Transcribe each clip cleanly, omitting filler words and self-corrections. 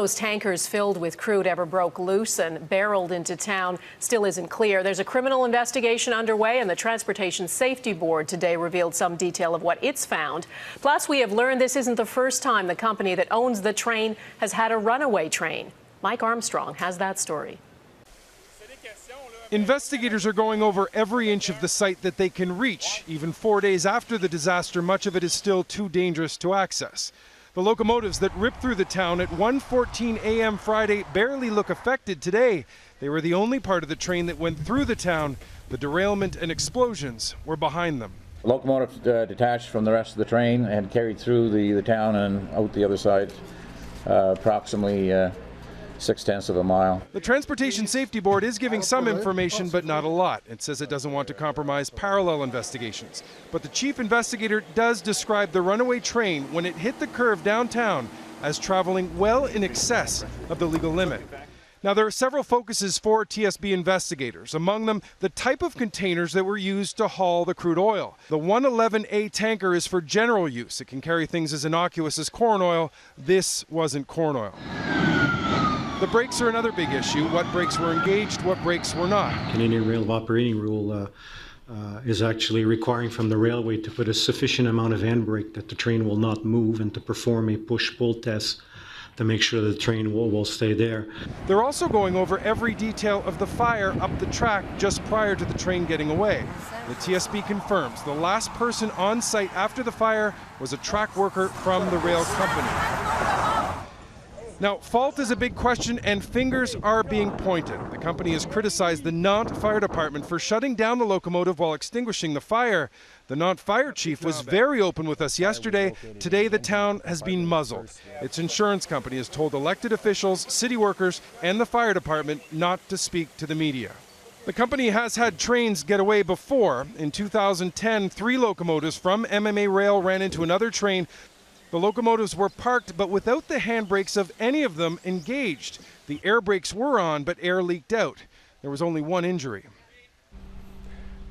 Those tankers filled with crude ever broke loose and barreled into town still isn't clear. There's a criminal investigation underway, and the Transportation Safety Board today revealed some detail of what it's found. Plus, we have learned this isn't the first time the company that owns the train has had a runaway train. Mike Armstrong has that story. Investigators are going over every inch of the site that they can reach. Even 4 days after the disaster, much of it is still too dangerous to access. The locomotives that ripped through the town at 1:14 a.m. Friday barely look affected today. They were the only part of the train that went through the town. The derailment and explosions were behind them. The locomotive detached from the rest of the train and carried through the town and out the other side, approximately 0.6 of a mile. The Transportation Safety Board is giving some information, but not a lot. It says it doesn't want to compromise parallel investigations. But the chief investigator does describe the runaway train when it hit the curve downtown as traveling well in excess of the legal limit. Now, there are several focuses for TSB investigators, among them the type of containers that were used to haul the crude oil. The 111A tanker is for general use. It can carry things as innocuous as corn oil. This wasn't corn oil. The brakes are another big issue. What brakes were engaged, what brakes were not. Canadian Rail of Operating Rule is actually requiring from the railway to put a sufficient amount of handbrake that the train will not move and to perform a push-pull test to make sure that the train will stay there. They're also going over every detail of the fire up the track just prior to the train getting away. The TSB confirms the last person on site after the fire was a track worker from the rail company. Now, fault is a big question, and fingers are being pointed. The company has criticized the Nantes Fire Department for shutting down the locomotive while extinguishing the fire. The Nantes fire chief was very open with us yesterday. Today, the town has been muzzled. Its insurance company has told elected officials, city workers, and the fire department not to speak to the media. The company has had trains get away before. In 2010, 3 locomotives from MMA Rail ran into another train. The locomotives were parked, but without the handbrakes of any of them engaged. The air brakes were on, but air leaked out. There was only one injury.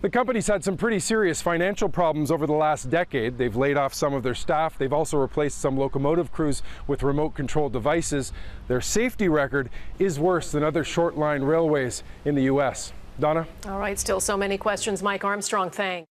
The company's had some pretty serious financial problems over the last decade. They've laid off some of their staff. They've also replaced some locomotive crews with remote control devices. Their safety record is worse than other short line railways in the U.S. Donna? All right, still so many questions. Mike Armstrong, thanks.